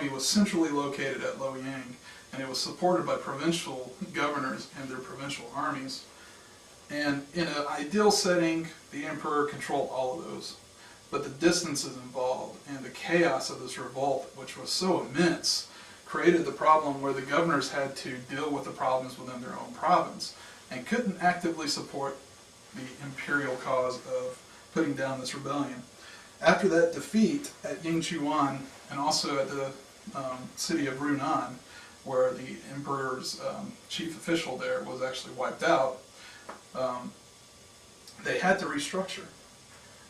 was centrally located at Luoyang, and it was supported by provincial governors and their provincial armies. And in an ideal setting, the emperor controlled all of those. But the distances involved and the chaos of this revolt, which was so immense, created the problem where the governors had to deal with the problems within their own province and couldn't actively support the imperial cause of putting down this rebellion. After that defeat at Yingchuan and also at the city of Runan, where the emperor's chief official there was actually wiped out, they had to restructure.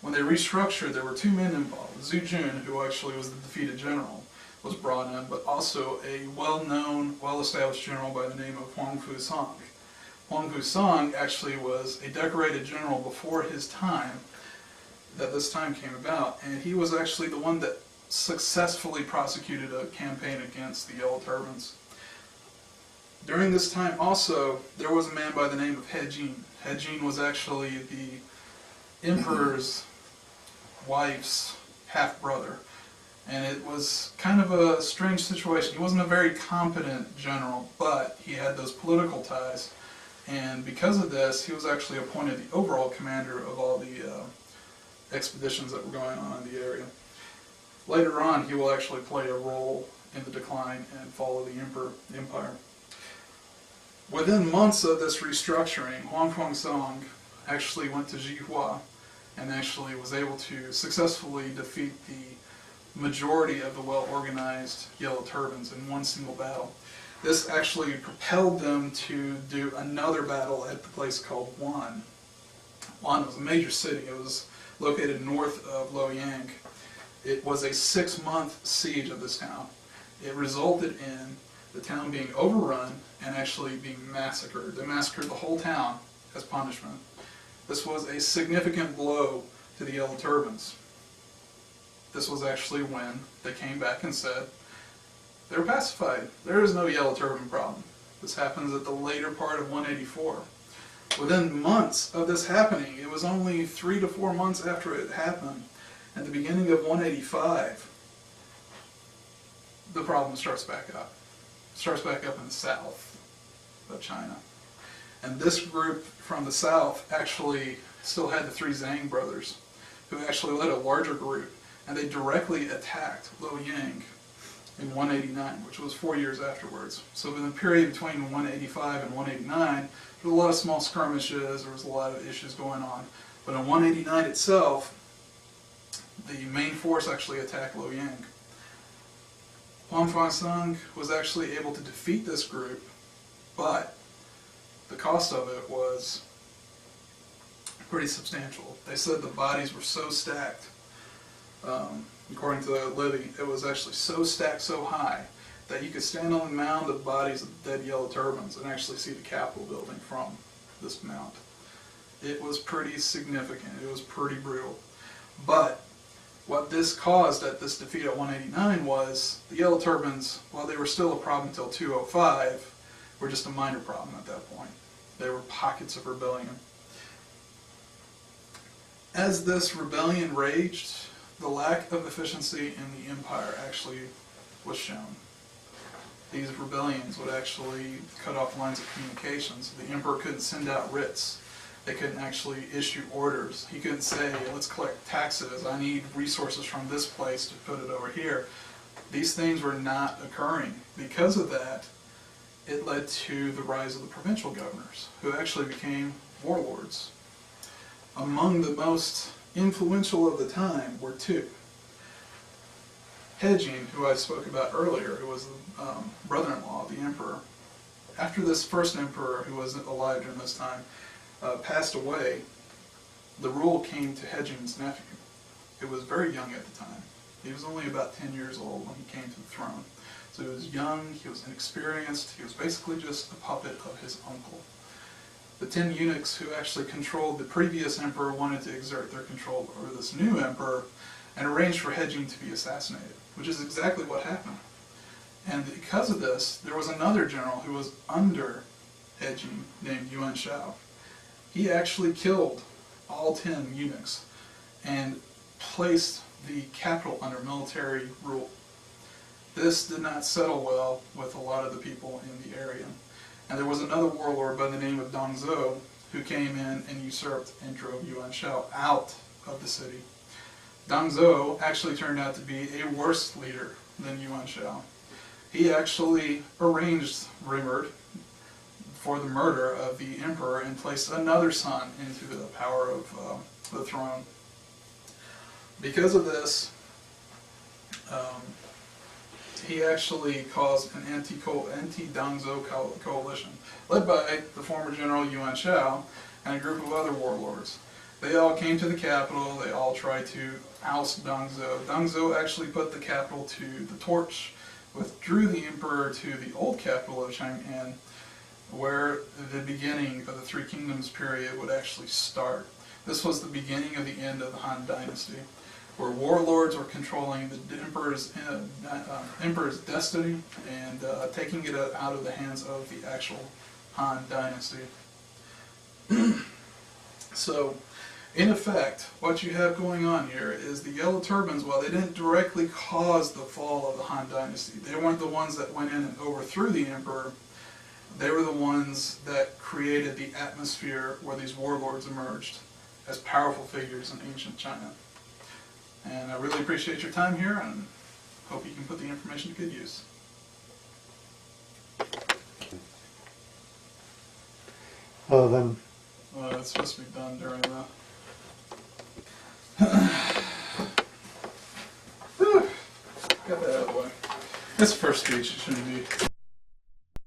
When they restructured, there were two men involved. Zhu Jun, who actually was the defeated general, was brought in, but also a well-known, well-established general by the name of Huang Fusang. Huang Fusang actually was a decorated general before his time, that this time came about, and he was actually the one that successfully prosecuted a campaign against the Yellow Turbans. During this time also, there was a man by the name of He Jin. He Jin was actually the emperor's wife's half-brother. And it was kind of a strange situation. He wasn't a very competent general, but he had those political ties. And because of this, he was actually appointed the overall commander of all the expeditions that were going on in the area. Later on, he will actually play a role in the decline and fall of the empire. Within months of this restructuring, Huang Fusang actually went to Jihua and actually was able to successfully defeat the majority of the well-organized Yellow Turbans in one single battle. This actually propelled them to do another battle at the place called Wan. Wan was a major city. It was located north of Luoyang. It was a 6-month siege of this town. It resulted in the town being overrun and actually being massacred. They massacred the whole town as punishment. This was a significant blow to the Yellow Turbans. This was actually when they came back and said they were pacified. There is no Yellow Turban problem. This happens at the later part of 184. Within months of this happening, it was only 3 to 4 months after it happened, at the beginning of 185, the problem starts back up. It starts back up in the south of China. And this group from the south actually still had the three Zhang brothers, who actually led a larger group, and they directly attacked Luoyang in 189, which was 4 years afterwards. So in the period between 185 and 189, there was a lot of small skirmishes, there was a lot of issues going on. But in 189 itself, the main force actually attacked Luoyang. Huang Fusang was actually able to defeat this group, but the cost of it was pretty substantial. They said the bodies were so stacked, according to the Livy, it was actually so stacked so high that you could stand on the mound of bodies of dead Yellow Turbans and actually see the Capitol building from this mound. It was pretty significant. It was pretty brutal. But what this caused at this defeat at 189 was the Yellow Turbans, while they were still a problem until 205, were just a minor problem at that point. They were pockets of rebellion. As this rebellion raged, the lack of efficiency in the empire actually was shown. These rebellions would actually cut off lines of communications. The emperor couldn't send out writs. They couldn't actually issue orders. He couldn't say, let's collect taxes, I need resources from this place to put it over here. These things were not occurring. Because of that, it led to the rise of the provincial governors, who actually became warlords. Among the most influential of the time were two. He Jin, who I spoke about earlier, who was the brother-in-law of the emperor. After this first emperor, who was alive during this time, passed away, the rule came to He Jin's nephew, who was very young at the time. He was only about 10 years old when he came to the throne. So he was young, he was inexperienced, he was basically just a puppet of his uncle. The 10 eunuchs who actually controlled the previous emperor wanted to exert their control over this new emperor and arranged for He Jin to be assassinated, which is exactly what happened. And because of this, there was another general who was under He Jin named Yuan Shao. He actually killed all 10 eunuchs and placed the capital under military rule. this did not settle well with a lot of the people in the area. And there was another warlord by the name of Dong Zhou who came in and usurped and drove Yuan Shao out of the city. Dong Zhou actually turned out to be a worse leader than Yuan Shao. He actually arranged, rumored, for the murder of the emperor and placed another son into the power of the throne. Because of this, he actually caused an anti-Dong Zhou coalition, led by the former general Yuan Shao and a group of other warlords. They all came to the capital, they all tried to oust Dong Zhou. Dong Zhou actually put the capital to the torch, withdrew the emperor to the old capital of Chang'an, where the beginning of the Three Kingdoms period would actually start. This was the beginning of the end of the Han Dynasty, where warlords were controlling the emperor's destiny and taking it out of the hands of the actual Han Dynasty. So, in effect, what you have going on here is the Yellow Turbans, while they didn't directly cause the fall of the Han Dynasty, they weren't the ones that went in and overthrew the emperor. They were the ones that created the atmosphere where these warlords emerged as powerful figures in ancient China. And I really appreciate your time here and hope you can put the information to good use. Then It's supposed to be done during the... Got that out of the way. It's the first speech, it shouldn't be...